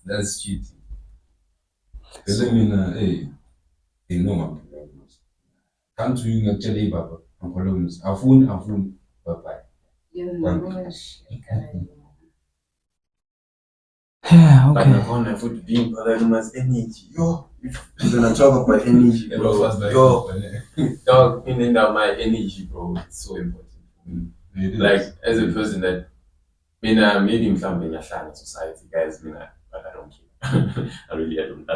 That's cheating. Doesn't mean, hey, no one. Come to you and tell you, Papa, I'm columnist. Afun, Papa. Yeah, okay. But I want to put being polygamous energy. Yo, you're gonna talk about energy, bro. Yo, dog, meaning that my energy, bro, it's so important for me. Like, as a person that, maybe I'm something I shine in society, guys, but I don't care. I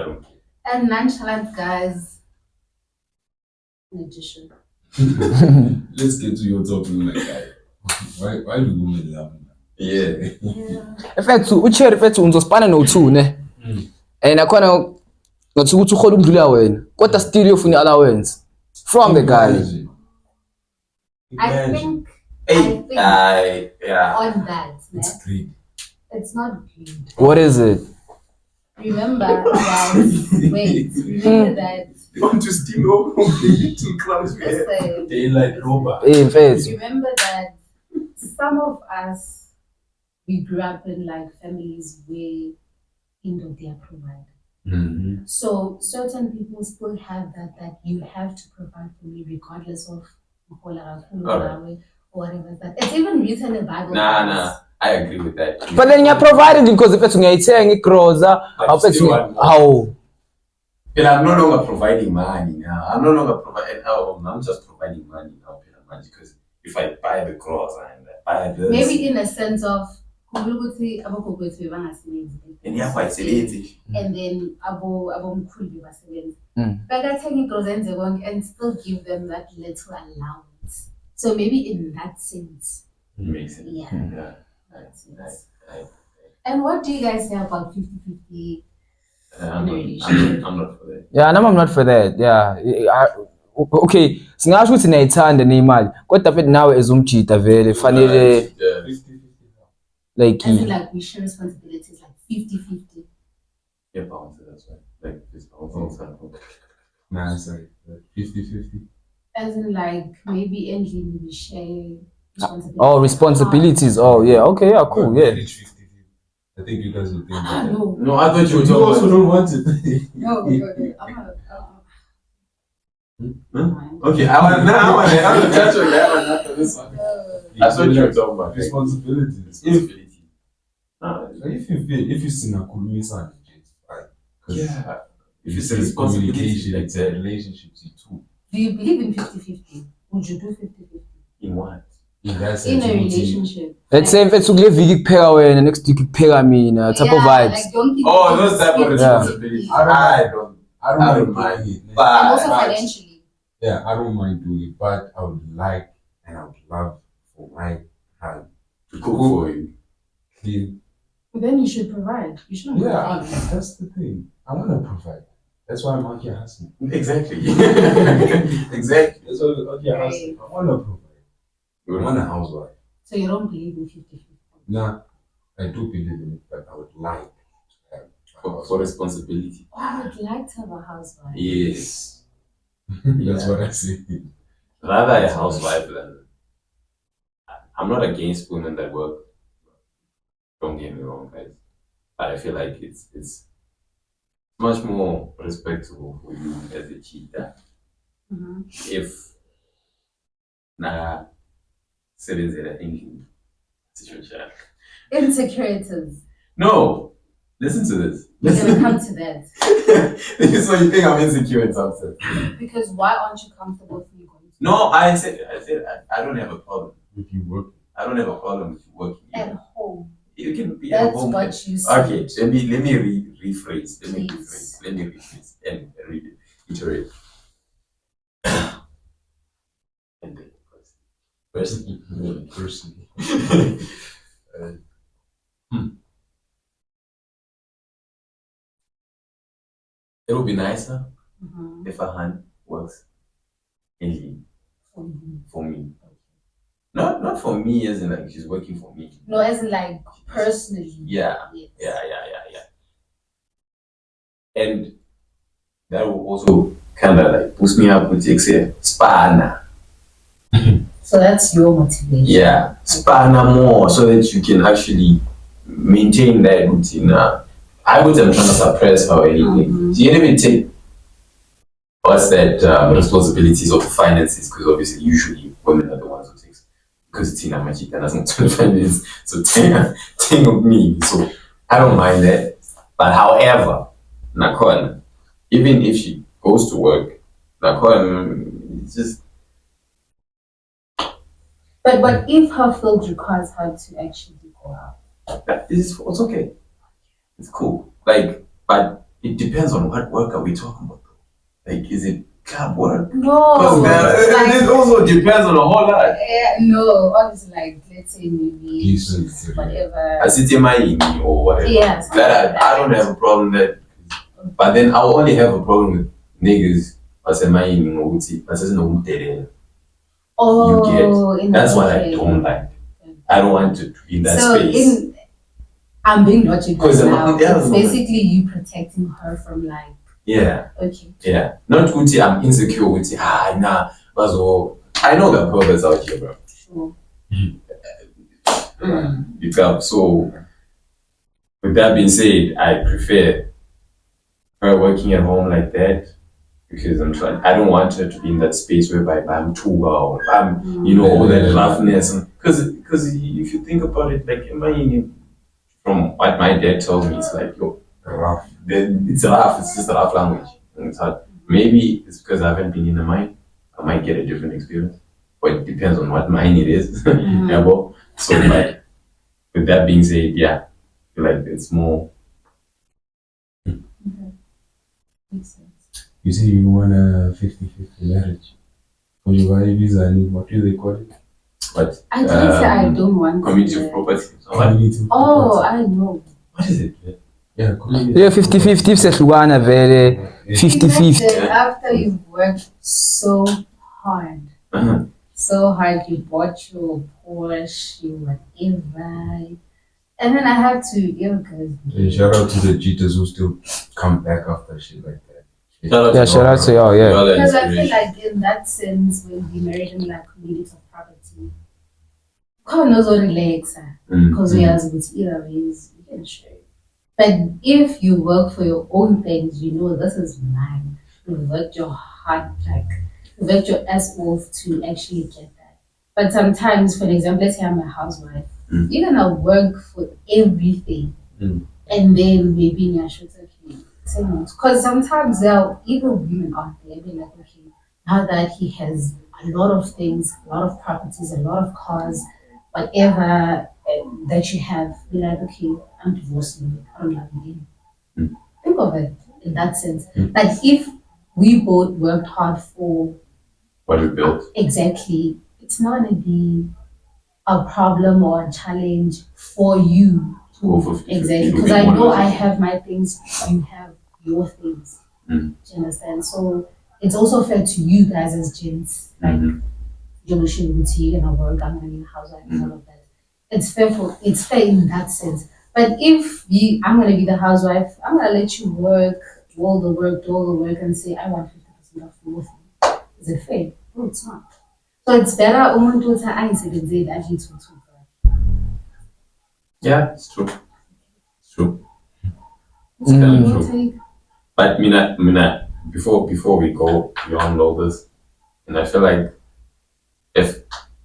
don't care. And nonchalant guys, in addition. Let's get to your topic, my guy. Why do women love me? Yeah. Effethu ucheri effethu unzospana no2 ne. Nakhona ngathi ukuthi ukhole ukudlula wena. Kodwa still yofuna allowance from the guy. I think yeah. on that, It's great. it's not greed. What is it? Remember that. Remember that. They want to steal over two clubs. They like robot. Remember that some of us, we grew up in like families where they are provided. So certain people still have that you have to provide for me regardless of or whatever that. It's even written in the Bible. Nah. I agree with that. But then you're providing because if it's groza, how? But I'm no longer providing money now. I'm no longer providing. I'm just providing money now. Because if I buy the cross and I buy this, maybe in a sense of and then and still give them that little allowance. So maybe in that sense. It makes sense. Yeah. Right. And what do you guys say about 50-50 I'm not for that. Yeah, I'm not for that. Yeah. Okay, singasho ukuthi nayithanda nemali kodwa futhi nawe ezumjida vele fanele 50-50. Like we share responsibilities like 50-50. Yeah, balance it, that's right. Like this balance. Nah, sorry. 50-50. As in like maybe Andile we share responsibilities. Oh, responsibilities. Oh yeah, okay, yeah, cool, yeah. 50-50. I think you guys would think that. No, I thought you were You also don't want it. No, I'm not. Okay, I want to touch on that after this one. I thought you were talking about responsibilities. If you see Nakulumi son, right? Yeah. If you say communication, like the relationships, too. Do you believe in 50-50? Would you do 50-50? In what? In a relationship. Let's say if it's a week pair and next week pair type of vibes. Like those type of responsibilities. I don't mind it. But also financially. Yeah, I don't mind doing it, but I would like and I would love for my hand to cook for you. Clean. Then you should provide. You shouldn't provide. That's the thing. I want to provide. That's why I'm out here hustling. Exactly. Exactly. That's why I'm out here hustling. I want to provide. I want a housewife. So you don't believe in 50-50? Nah, I do believe in it, but I would like to have for responsibility. Oh, I would like to have a housewife. Yes. That's what I say. Rather a housewife than. I'm not against women that work. Don't get me wrong, guys. But I feel like it's much more respectable for you as a cheater if insecurities. No, listen to this. We're gonna come to that. So you think I'm insecure in some sense? Because why aren't you comfortable with me going to? No, I said I don't have a problem with you working. I don't have a problem with you working at home. You can be That's at home. what you said. Okay, let me rephrase. Let me rephrase and read it. Iterate. And then personally. It would be nicer if a hand works in for me. Not for me as in like she's working for me. No, as in like personally. Yeah. Yes. Yeah. And that will also kind of like boost me up with spana. So that's your motivation. Yeah, spana more so that you can actually maintain that routine. I would say I'm trying to suppress her or anything. She didn't even take what's that responsibilities of finances, because obviously usually women are the ones who takes, because Tina Machita doesn't 25 minutes, so think of me. So I don't mind that. But however, Nakon, even if she goes to work, Nakon, it's just. But if her field requires her to actually go out, It's okay. It's cool. Like, but it depends on what work are we talking about. Like, is it club work? no, It also depends on a whole lot. no, obviously, like let's say maybe whatever. I sit in my email or whatever. Yes. I don't have a problem that, but then I'll only have a problem with niggas. I say my email or I say no dead. Oh, you get. That's what I don't like. I don't want to be in that space. I'm being logical now. It's no, basically you protecting her from like. Yeah. Okay. Yeah. Not Uti, I'm insecure with it. Nah. So I know the perverts out here, bro. Sure. You got, so with that being said, I prefer her working at home like that, because I don't want her to be in that space whereby I'm too loud, all that roughness. Because if you think about it, like, from what my dad told me, it's like, rough. It's rough, it's just a rough language. And it's hard. Maybe it's because I haven't been in the mine. I might get a different experience. But it depends on what mine it is. So, like, with that being said, yeah, I feel like it's more. Okay. Makes sense. You say you want a 50-50 marriage. For your visa, what do they call it? What? I didn't say I don't want community of property. I know. What is it? Yeah, community. Yeah, 50-50 sehlukana vele 50-50. After you've worked so hard, you bought your Porsche, whatever, and then I have to, shout out to the cheaters who still come back after shit like that. Yeah, shout out to y'all, yeah. Because I feel like in that sense, when we married in like community of property, God knows what relax, because we have with either ways we can share. But if you work for your own things, this is mine. You worked your heart, like you worked your ass off to actually get that. But sometimes, for example, let's say I'm a housewife, you're gonna work for everything, and then maybe in your shirts, okay, say no. Because sometimes there are evil women out there, be like, okay, now that he has a lot of things, a lot of properties, a lot of cars, whatever that you have, be like, okay, I'm divorcing you. I don't love you anymore. Think of it in that sense. Like if we both worked hard for what we built. Exactly. It's not going to be a problem or a challenge for you. Exactly. Because I know I have my things, you have your things. Do you understand? So it's also fair to you guys as gents. Like, you're gonna work, I'm gonna be a housewife, and all of that. It's fair in that sense. But if I'm gonna be the housewife, I'm gonna let you work, do all the work, and say I want 50% of your thing. Is it fair? No, it's not. So it's better umuntu uthi ayisebenzele ajithuthu. Yeah, it's true. It's true. It's kind of true. But Mina, before we go beyond all this, and I feel like if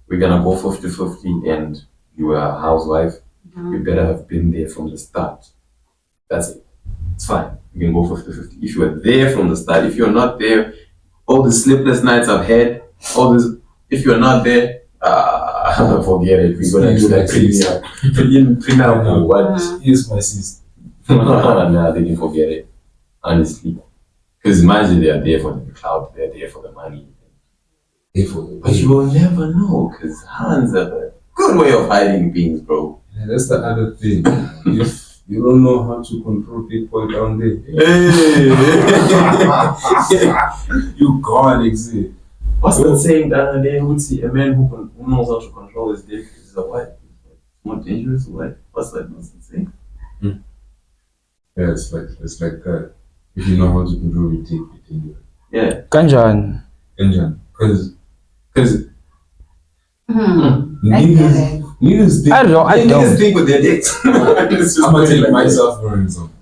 we're gonna go 50-50 and you are a housewife, you better have been there from the start. That's it. It's fine. You can go 50-50. If you are there from the start, if you're not there, all the sleepless nights I've had, if you're not there, forget it. We're gonna do that prenup. What? Here's my sister. Nah, they can forget it. Honestly. Because imagine they are there for the clout, they're there for the money. But you will never know, because hands are a good way of hiding things, bro. Yeah, that's the other thing. If you don't know how to control people down there, you can't exist. What's that saying down there? Who'd see a man who knows how to control his dick is a what? More dangerous or what? What's that saying? Yeah, it's like that. If you know how to control your dick, you're dangerous. Yeah. Kanjani. Because I get it. Niggas think. I Niggas don't. think with their dicks. I'm gonna take myself for example.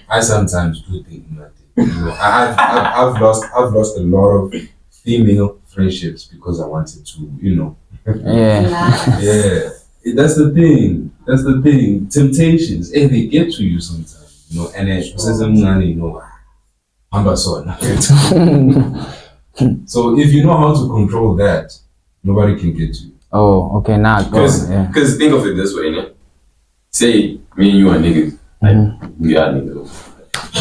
I sometimes do think nothing. You know, I've lost a lot of female friendships because I wanted to, you know. Yeah. Yeah. That's the thing. Temptations, they get to you sometimes, you know. And then you know, I'm so So if you know how to control that, nobody can get to you. Oh, okay, now Because think of it this way, né? Say me and you are niggas. Like we are niggas.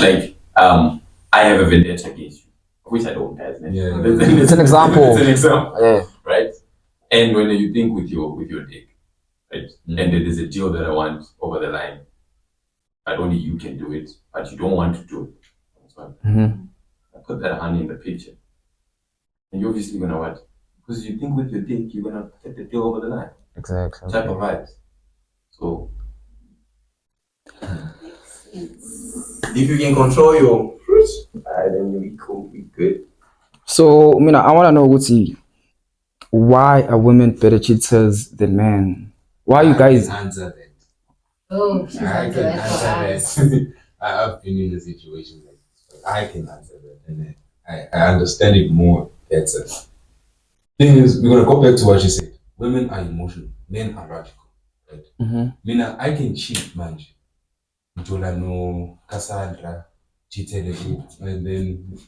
Like I have a vendetta against you. Which I don't, guys. Yeah. It's an example. It's an example. Yeah. Right? And when you think with your dick, right? And then there's a deal that I want over the line. Not only you can do it, but you don't want to do it. So I put that honey in the picture. And you're obviously gonna what? Because you think with your dick, you're gonna get the deal over the line. Exactly. Type of vibes. So if you can control your then we cool, we good. So, I want to know, Guti, why are women better cheaters than men? Why you guys? I can answer that. Oh, I can answer that. I've been in a situation like this, but I can answer that, and I understand it more better. Thing is, we're gonna go back to what you said. Women are emotional, men are logical, right? I can cheat, man. Jolano, Cassandra, cheated again, and then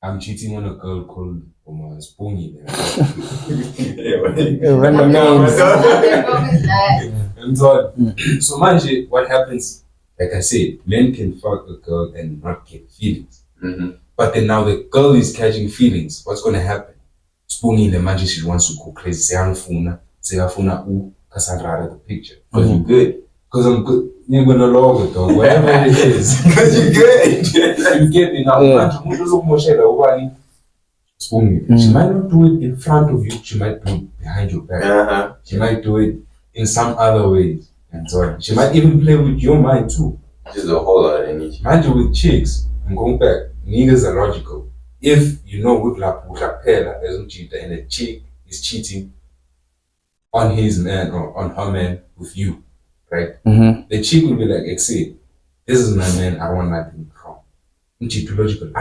I'm cheating on a girl called Spoony. Random names. Nothing wrong with that. And so, manje, what happens, like I said, men can fuck a girl and not get feelings. But then now the girl is catching feelings. What's going to happen? Spoony, the manje, she wants to go crazy. Say, Cassandra out of the picture. Because you're good. Because I'm good. You're going to love it, dog. Whatever it is. Because you're good. You get me now. Spoony. She might not do it in front of you. She might do it behind your back. She might do it in some other ways. And so on. She might even play with your mind too. Just a whole lot of energy. Mind you, with chicks, I'm going back. Niggas are logical. If you know with la pela doesn't cheat and a chick is cheating on his man or on her man with you, right? The chick will be like, exceed, this is my man, I want nothing from. Cheat logical.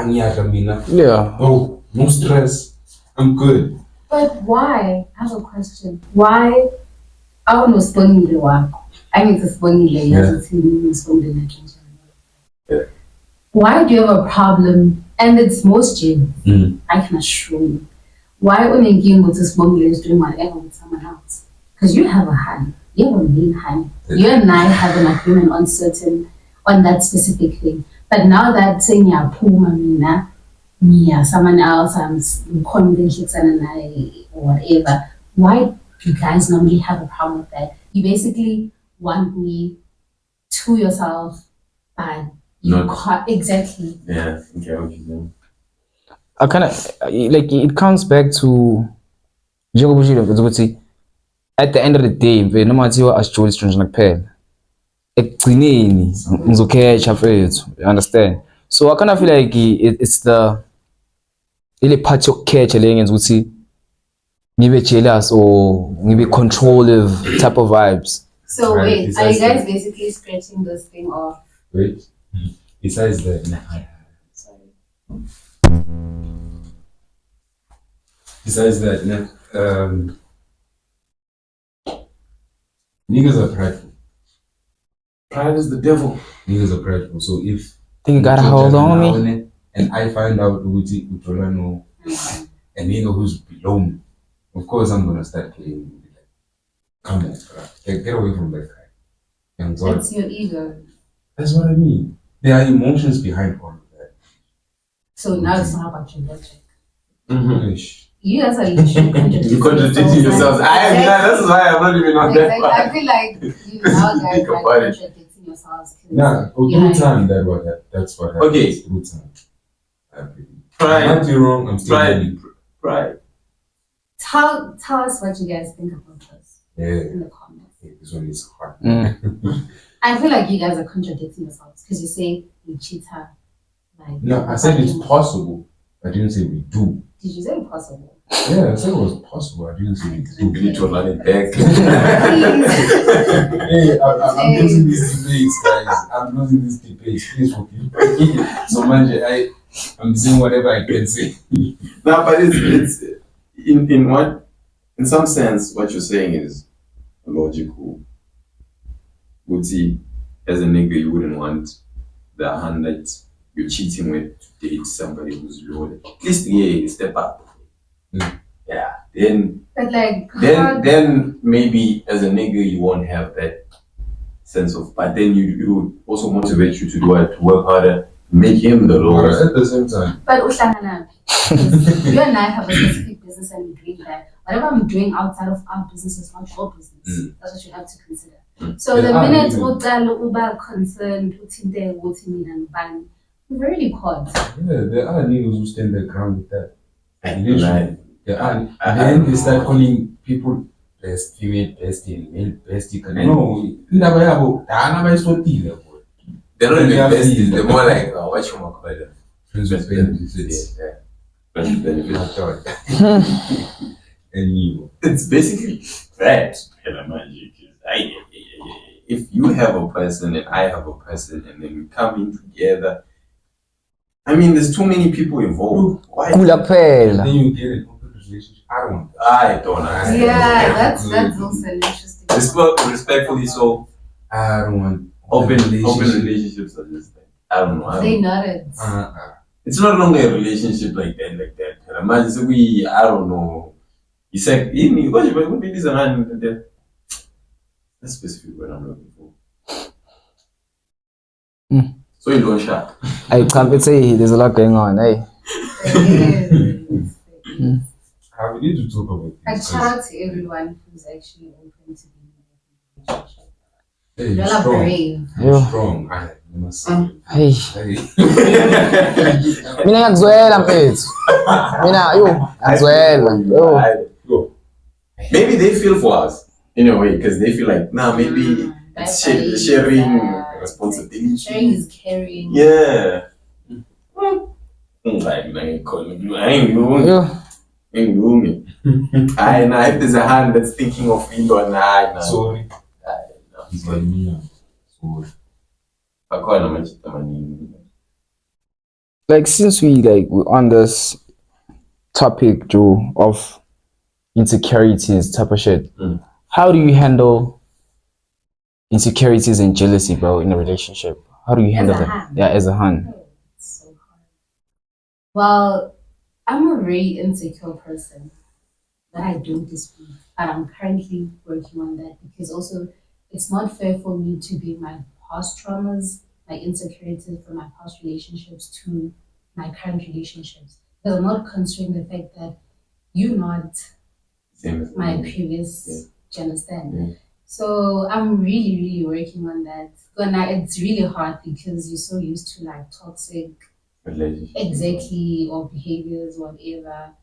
Yeah. Oh, no stress. I'm good. But why? I have a question. Why? I want to spend the work. I need to spend the Why do you have a problem? And it's most genuine. I can assure you. Why when you game with this bungalow is doing whatever with someone else? Because you have a hand. You have a main hand. You and I have an agreement on that specific thing. But now that saying you're poor, someone else, I'm confident and I or whatever. Why do you guys normally have a problem with that? You basically want me to yourself, but you can't exactly. Yeah, okay, what you mean. I kind of like it comes back to at the end of the day, no matter what Joel is trying to pay, you understand? So I kind of feel like it's the really part of catch and maybe jealous or maybe controlling type of vibes. So wait, are you guys basically scratching this thing off? Wait, besides that, niggas are prideful. Pride is the devil. Niggas are prideful. So if think you gotta hold on me, and I find out Utolano, a nigga who's below me, of course I'm gonna start claiming. Like, come on, get away from that guy. And so That's your ego. that's what I mean. There are emotions behind all of that. So now it's not about your logic. Ish. You guys are literally You contradicting yourselves. That's why I'm not even on that part. I feel like you now guys are contradicting yourselves. Nah, through time that's what happens. Okay. Through time. Pride. I'm not you wrong, I'm still Pride. Tell us what you guys think about this in the comments. This one is hard. I feel like you guys are contradicting yourselves because you say you cheat her. Like, no, I said it's possible. I didn't say we do. Did you say possible? Yeah, I said it was possible. I didn't say it. You need to run it back. Hey, I'm losing these debates, guys. I'm losing these debates. Please forgive me. So, Manje, I'm saying whatever I can say. No, but it's in some sense what you're saying is logical. Would see as a nigga you wouldn't want the hand that you're cheating with to date somebody who's loaded. At least step up. Yeah. Then But like, then maybe as a nigga you won't have that sense of, but then it would also motivate you to do it, to work harder, make him the lowest. At the same time. but Uhlangana, you and I have a specific business and we're doing that. Whatever I'm doing outside of our business is not your business. That's what you have to consider. So the minute uba concerned, we're really caught. Yeah, there are niggas who stand their ground with that. Right. There are. Then they start calling people best female bestie and male bestie. No, they're not even besties, they're more like what you want to call them? friends with benefits. Yeah. Friends with benefits. And you. It's basically that. If you have a person and I have a person and then we come in together, I mean, there's too many people involved. Why? Then you get an open relationship. I don't understand. Yeah, that's also interesting. Respectfully, so I don't want open relationships are just like, I don't know. They nodded. It's not longer a relationship like that. Imagine I don't know. He said, that's specific what I'm looking for. So you don't shop. I can't say there's a lot going on, hey. We need to talk about A this. shout out to everyone who's actually open to being in a relationship. Hey, You're you're not strong. brave. You're strong. You must say. Hey. Hey. Mina ngiyakuzwela mfethu. Mina ngiyakuzwela. Yo. Maybe they feel for us in a way because they feel like, maybe it's sharing responsibility. Sharing is caring. Yeah. Like, I ain't doing it. If there's a hand that's thinking of it or nah. Sorry. It's like me. Sorry. Like since we're on this topic, Joe, of insecurities type of shit, how do you handle insecurities and jealousy, bro, in a relationship? How do you handle that? Yeah, as a hand. It's so hard. Well, I'm a very insecure person, but I don't dispute. But I'm currently working on that because also it's not fair for me to bring my past traumas, my insecurities from my past relationships to my current relationships. Because I'm not considering the fact that you're not my previous, do you understand? Yeah. So I'm really, really working on that. But now it's really hard because you're so used to like toxic exactly or behaviors, whatever.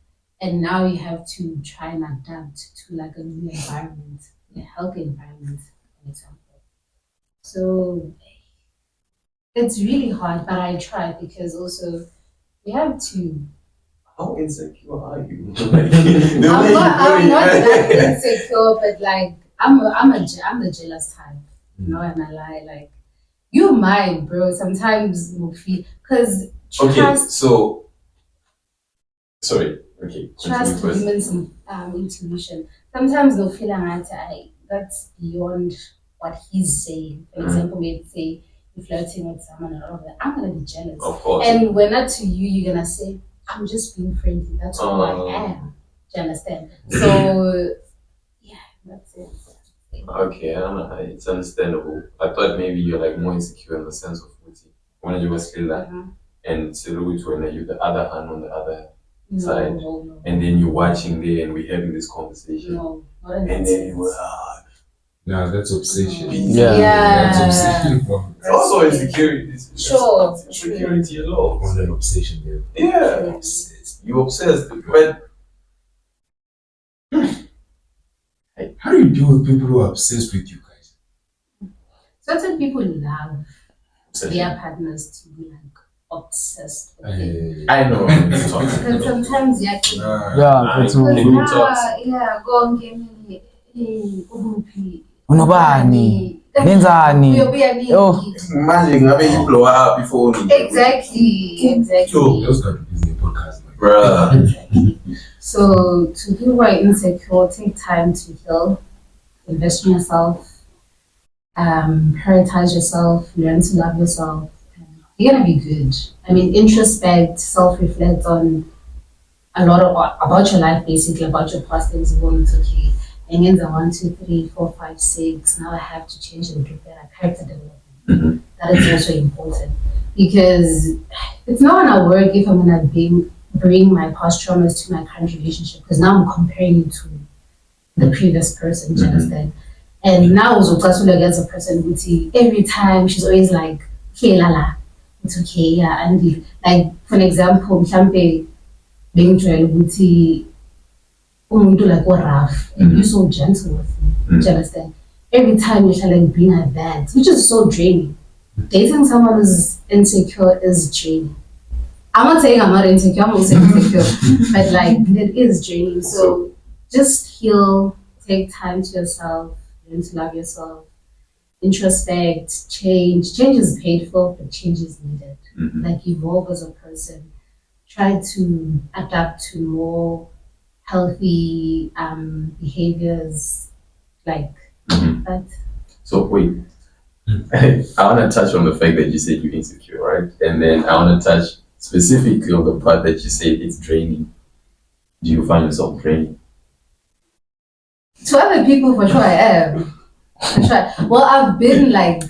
And now you have to try and adapt to like a new environment, a healthy environment, for example. So it's really hard, but I try because also we have to. How insecure are you? I'm not that insecure, but like I'm the jealous type. No, and I lie like you're mine, bro. Sometimes because so sorry. Okay. Trust women's intuition. Sometimes they'll feel like that's beyond what he's saying. For example, maybe say you're flirting with someone and all of that. I'm gonna be jealous. Of course. And when not to you, you're gonna say, I'm just being friendly. That's who I am. Do you understand? So yeah, that's it. Okay, I don't know. It's understandable. I thought maybe you're like more insecure in the sense of when you were still that, and when you the other hand on the other side, No. and then you're watching there and we're having this conversation. No, not in and that then sense. No, that's obsession. Yeah. That's obsession. It's also insecurity. Sure. Insecurity alone. On an obsession there. Yeah. Obsessed. You're obsessed. But how do you deal with people who are obsessed with you guys? Certain people love their partners to be like obsessed with it. I know. And sometimes, yeah, But go and give me ubuphi. unobani, nenzani. Oh. Imagine having you blow up before me. Exactly. So, those got to be in the podcast, man. Bruh. Exactly. So to people who are insecure, take time to heal, invest in yourself, prioritize yourself, learn to love yourself. You're gonna be good. I mean, introspect, self-reflect on a lot of about your life, basically about your past things. It's okay. And then the 1, 2, 3, 4, 5, 6. Now I have to change and do better. Character development. That is also important because it's not gonna work if I'm gonna bring my past traumas to my current relationship because now I'm comparing it to the previous person. Do you understand? And now Zokasula gets a person who every time she's always like, "Okay, lala, it's okay, yeah." And like for an example, Mhlampe being Uti umuntu like rough and you're so gentle with me. Do you understand? Every time you try like being like that, which is so draining. Dating someone who's insecure is draining. I'm not saying I'm not insecure, I'm also insecure, but like it is draining. So just heal, take time to yourself, learn to love yourself, introspect, change. Change is painful, but change is needed. Like evolve as a person. Try to adapt to more healthy behaviors like that. So wait. I want to touch on the fact that you said you're insecure, right? And then I want to touch specifically on the part that you said it's draining. Do you find yourself draining? To other people, for sure, I am. For sure. Well, I've been like,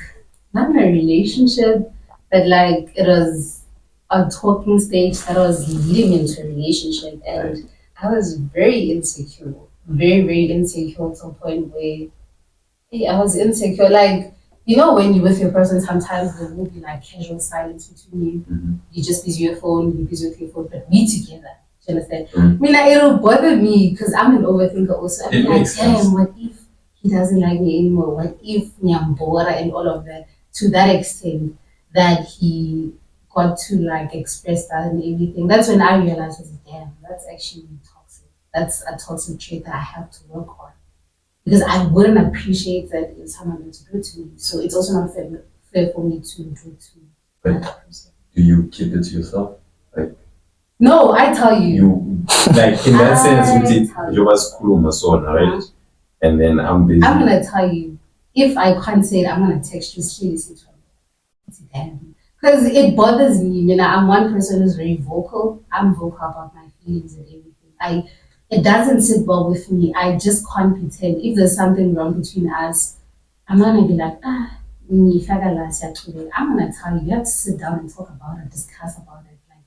not in a relationship, but like it was a talking stage that was leading into a relationship. And I was very insecure. Very, very insecure to a point where I was insecure. Like, you know, when you're with your person, sometimes there will be like casual silence between you. You just busy your phone, you busy with your phone, but we together. Do you understand? I mean, like, it'll bother me because I'm an overthinker also. I'm like, damn, what if he doesn't like me anymore? What if Nyambora and all of that? To that extent that he got to like express that and everything. That's when I realized, damn, that's actually toxic. That's a toxic trait that I have to work on. Because I wouldn't appreciate that if someone were to do it to me. So it's also not fair for me to do it to another person. Do you keep it to yourself? Like no, I tell you. You like in that sense, you must cool right? And then I'm busy. I'm gonna tell you, if I can't say it, I'm gonna text you seriously. Because it bothers me. You know, I'm one person who's very vocal. I'm vocal about my feelings and everything. It doesn't sit well with me. I just can't pretend. If there's something wrong between us, I'm not gonna be like, I'm gonna tell you. You have to sit down and talk about it, discuss about it. Like,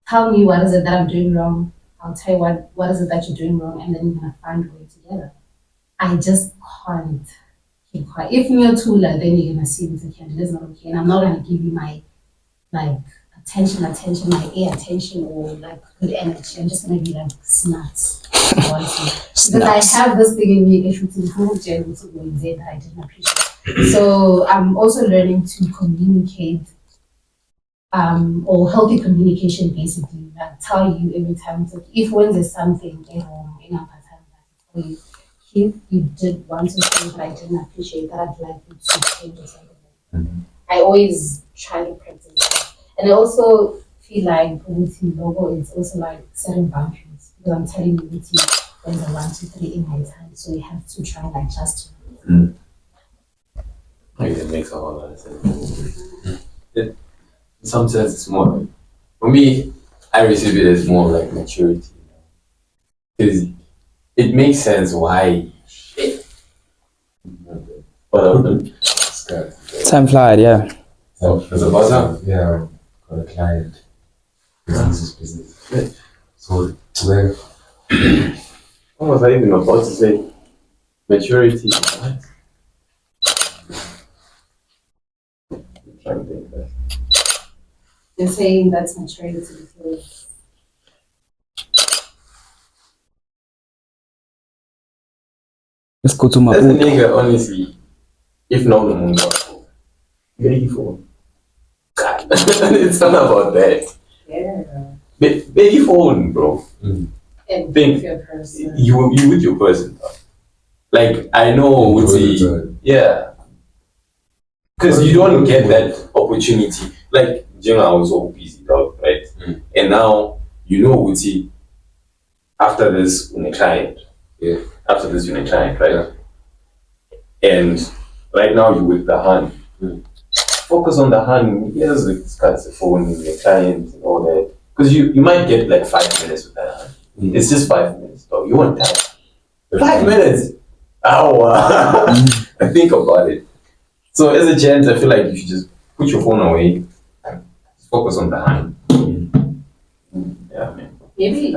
tell me what is it that I'm doing wrong. I'll tell you what is it that you're doing wrong, and then you're gonna find a way together. I just can't keep quiet. If you're too loud, then you're gonna see it's okay, and it's not okay, and I'm not gonna give you my like attention, my ear attention, or like good energy. I'm just gonna be like snuts. Because I have this thing in me, that I didn't appreciate. So I'm also learning to communicate, or healthy communication basically. Like tell you every time. So if when there's something wrong in our pattern, if you did want to say that I didn't appreciate that, I'd like you to change or something. I always try to practice that. And I also feel like with logo is also like setting boundaries. Because I'm telling you, there's a 1, 2, 3 in my time. So you have to try and adjust. It makes a whole lot of sense. In some sense, it's more like, for me, I receive it as more like maturity. Because it makes sense why. Time flies, yeah. So, as a buzzer, yeah, got a client. Business. So, where? What was I even about to say? Maturity. What? I'm trying to think that. You're saying that's maturity because Let's go to my That's a boot. nigga, honestly. If not, the moon got ready for God. It's not about that. Yeah. Baby phone, bro. And Think with your person. you with your person. Like I know with the yeah, because you don't get that opportunity. Like I was so busy, dog, right? And now you know with the after this when a client, after this you're a client, right? And right now you're with the hand. Focus on the hand. Yes, discuss the phone, the client, and all that. Because you might get like 5 minutes with that hand. It's just 5 minutes, dog. You want time. 5 minutes. Ow. I think about it. So as a gent, I feel like you should just put your phone away and focus on the hand. Yeah, man. Maybe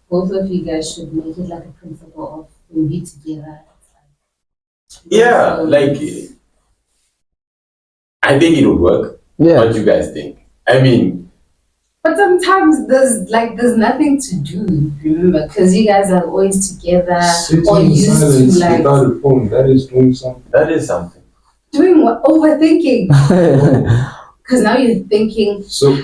both of you guys should make it like a principle of when we together. Yeah, like I think it would work. Yeah. What do you guys think? I mean, but sometimes there's nothing to do, remember, because you guys are always together or used to like without a phone. That is doing something. that is something. doing what overthinking. Because now you're thinking. So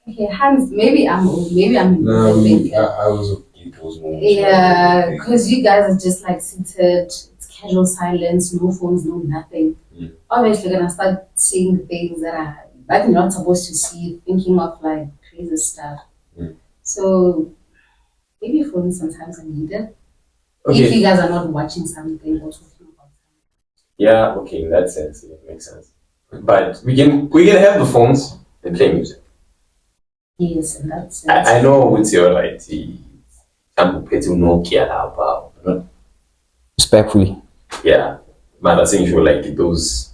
Okay, Hans. Maybe I'm no, overthinking. I was okay. Those moments. Yeah, because you guys are just like seated, it's casual silence, no phones, no nothing. Obviously, you're gonna start seeing things that you're not supposed to see, thinking of like crazy stuff. So maybe phones sometimes are needed if you guys are not watching something or talking about something. Yeah, okay, in that sense, it makes sense. But we can have the phones and play music. Yes, in that sense. I know with your right, some people Nokia about Respectfully. yeah, but I think you like those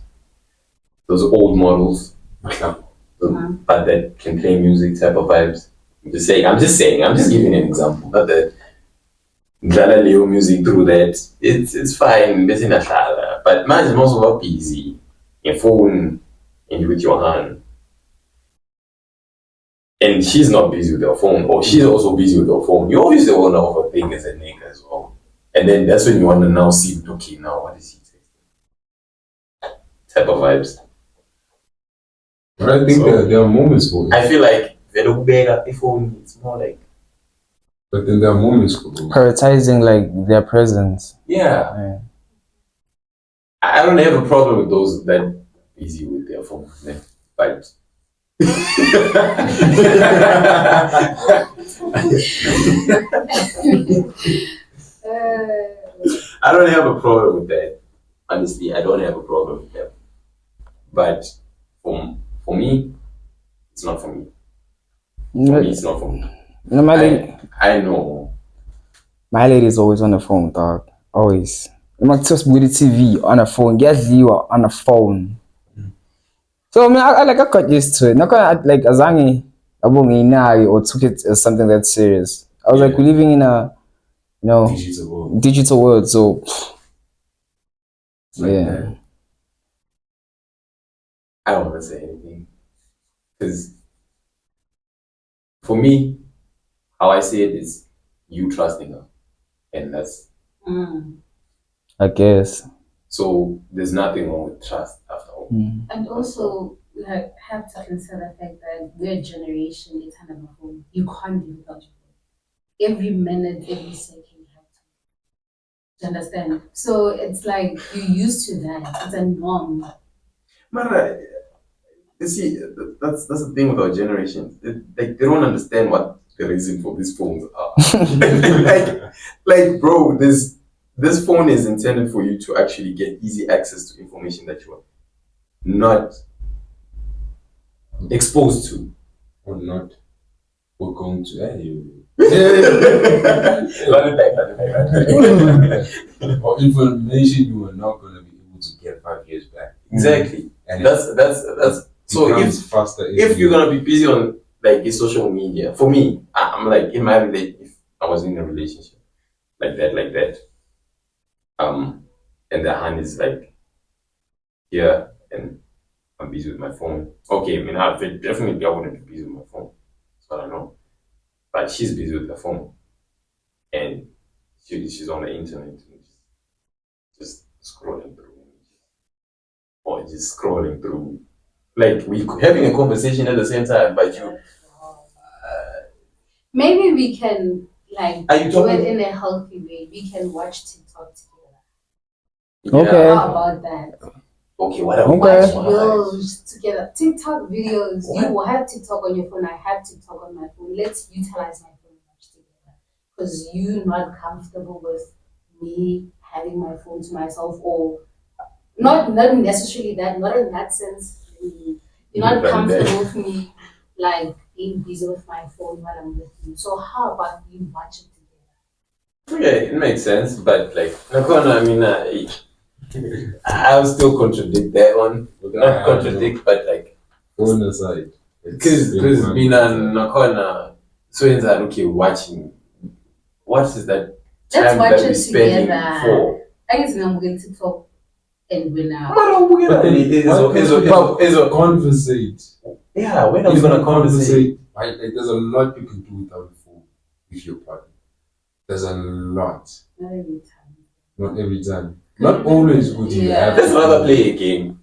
old models, but that can play music type of vibes. I'm just saying, I'm just giving an example. Not that Leo music through that, it's fine, but mine is most of all busy. Your phone and with your hand. And she's not busy with her phone, or she's also busy with her phone. You obviously want to overthink as a nigga as well. And then that's when you want to now see, okay, now what is he texting? Type of vibes. But I think there are moments for it. I feel like they look better if phone, it's more like. But then there are moments for it. Prioritizing like their presence. Yeah. I don't have a problem with those that are busy with their phone. But I don't have a problem with that. Honestly, I don't have a problem with that. But for me, it's not for me. For me, it's not for me. No, my lady, I know. my lady is always on the phone, dog. Always. I'm just with the TV on the phone. Get you on the phone. So I mean, I got used to it. Not gonna like azangi abongi or took it as something that's serious. I was like, we're living in a digital world. So yeah. I don't want to say anything because for me, how I see it is you trusting her, and that's. I guess. So there's nothing wrong with trust after all. And also, we have to consider the fact that we're a generation, it's kind of a home. You can't live without your phone. Every minute, every second, you have to. Do you understand? So it's like you're used to that. It's a norm. But you see, that's the thing with our generation. They don't understand what the reason for these phones are. like, bro, this phone is intended for you to actually get easy access to information that you are not exposed to. Or not. We're going to you. Or information you are not going to be able to get 5 years back. Exactly. And that's so if you're gonna be busy on like social media, for me, I'm like in my if I was in a relationship like that, and the hand is like here and I'm busy with my phone. Okay, I mean, definitely I wouldn't be busy with my phone. That's what I know. But she's busy with her phone, and she's on the internet, just scrolling through, or just scrolling through like we having a conversation at the same time, but you. Maybe we can like Are you do it talking? in a healthy way. We can watch TikTok together. Okay. How about that? Okay, whatever. Okay. Watch reels together. TikTok videos. What? You have TikTok on your phone. I have TikTok on my phone. Let's utilize my phone and watch together. Because you're not comfortable with me having my phone to myself, or not necessarily that. Not in that sense. You're not Right comfortable there. with me like being busy with my phone while I'm with you. So how about you watch it together? Okay, it makes sense, but like, Nakona, I mean, I'll still contradict that one. Not contradict, but like, Phone aside. because being Nakona, so is that okay? Watching, what is that Let's time watch that it we're spending together. for? I guess I'm going to talk and win out. But then Is a conversate. yeah, when are we gonna conversate? Like, there's a lot you can do without a phone with your partner. There's a lot. Not every time. Not every time. Not always would you have. Let's rather play a game.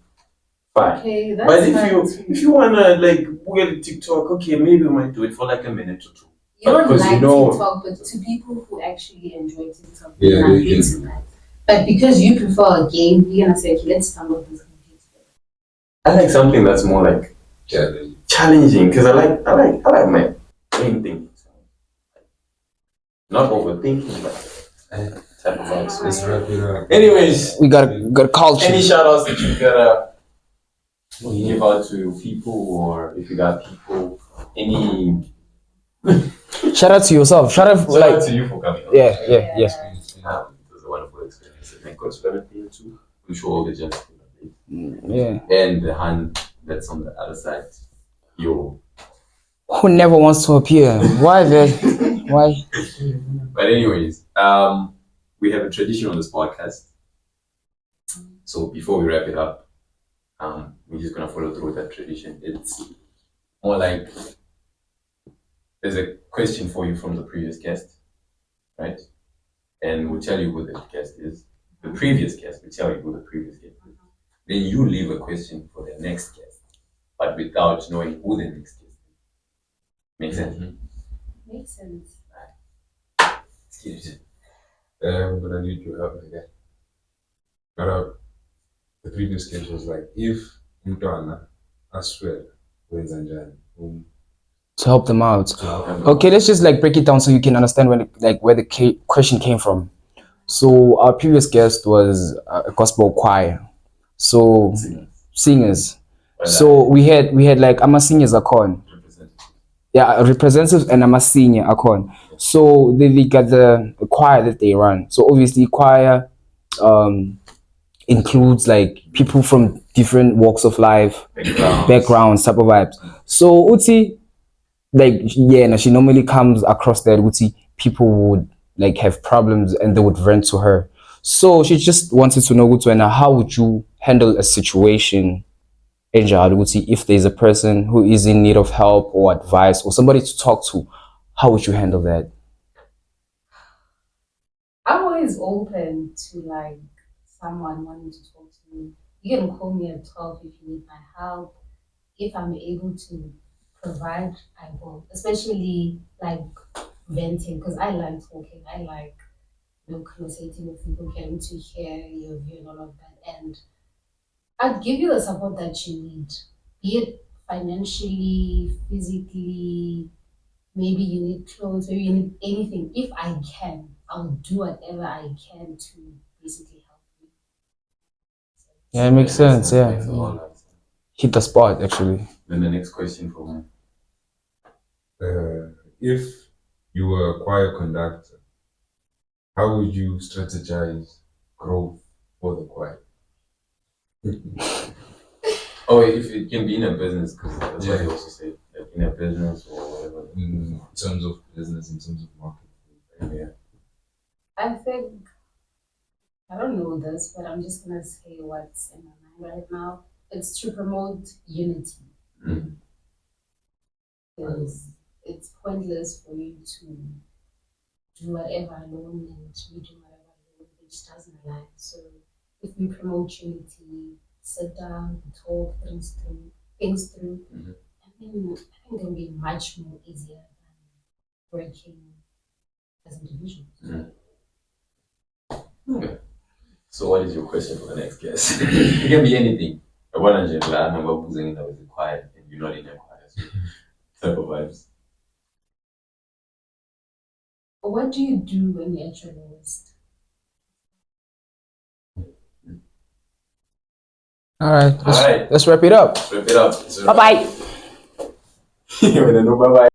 Fine. Okay, that's But fine if you wanna like weird TikTok, okay, maybe we might do it for like a minute or two. you don't because like you know- TikTok, but to people who actually enjoy TikTok, Yeah, you're not they can. into that. But because you prefer a game, you're gonna say, okay, let's download this game together. I like something that's more like challenging because I like my brain thinking. Not overthinking, but type of vibes. Let's wrap it up. Anyways, We got culture. any shout outs that you gotta give out to people, or if you got people, any Shout out to yourself. Shout out shout out like to you for coming. yeah. It was a wonderful experience. Thank God for everything too. I'm sure all the gentlemen. Yeah. And the hand that's on the other side. Yo. Who never wants to appear? Why that? Why? But anyways, we have a tradition on this podcast. So before we wrap it up, we're just gonna follow through with that tradition. It's more like there's a question for you from the previous guest, right? And we'll tell you who the guest is. The previous guest, we'll tell you who the previous guest is. Then you leave a question for the next guest, but without knowing who the next guest is. Make sense? Makes sense. Excuse me. I'm gonna need your help again. But the previous case was like, if Mtwana, I swear, wins and Jan, To help them out. Okay, let's just like break it down so you can understand where the question came from. So our previous guest was a gospel choir, so singers. So we had like I'm a singers akon. Yeah, a representative and I'm a senior akon. So they got the choir that they run. So obviously choir includes like people from different walks of life, backgrounds, type of vibes. So Uti, like yeah, and she normally comes across that Uti people would like have problems and they would rent to her. So she just wanted to know Uti, how would you handle a situation if there's a person who is in need of help or advice or somebody to talk to, how would you handle that? I'm always open to like someone wanting to talk to me. You can call me at 12 if you need my help. If I'm able to provide, I will. Especially like venting, because I like talking. I like conversating with people, getting to hear your view and all of that. And I'd give you the support that you need, be it financially, physically, maybe you need clothes, maybe you need anything. If I can, I'll do whatever I can to basically help you. Yeah, it makes sense. Yeah, hit the spot actually. Then the next question for me. if you were a choir conductor, how would you strategize growth for the choir? Oh, if it can be in a business, because that's what they also say, like in a business or whatever. In terms of business, in terms of marketing. Yeah. I think, I don't know this, but I'm just going to say what's in my mind right now. It's to promote unity. Mm. Because it's pointless for you to do whatever alone and we do whatever alone, which doesn't align. So if we promote unity, sit down, talk things through, things through, Mhm. I think it'll be much more easier than working as individuals. Okay. So what is your question for the next guest? It can be anything. I want to learn about boozing that was quiet and you're not in a quiet type of vibes. What do you do when you're at your lowest? All right. All right. Let's wrap it up. Wrap it up. Bye bye. Bye bye.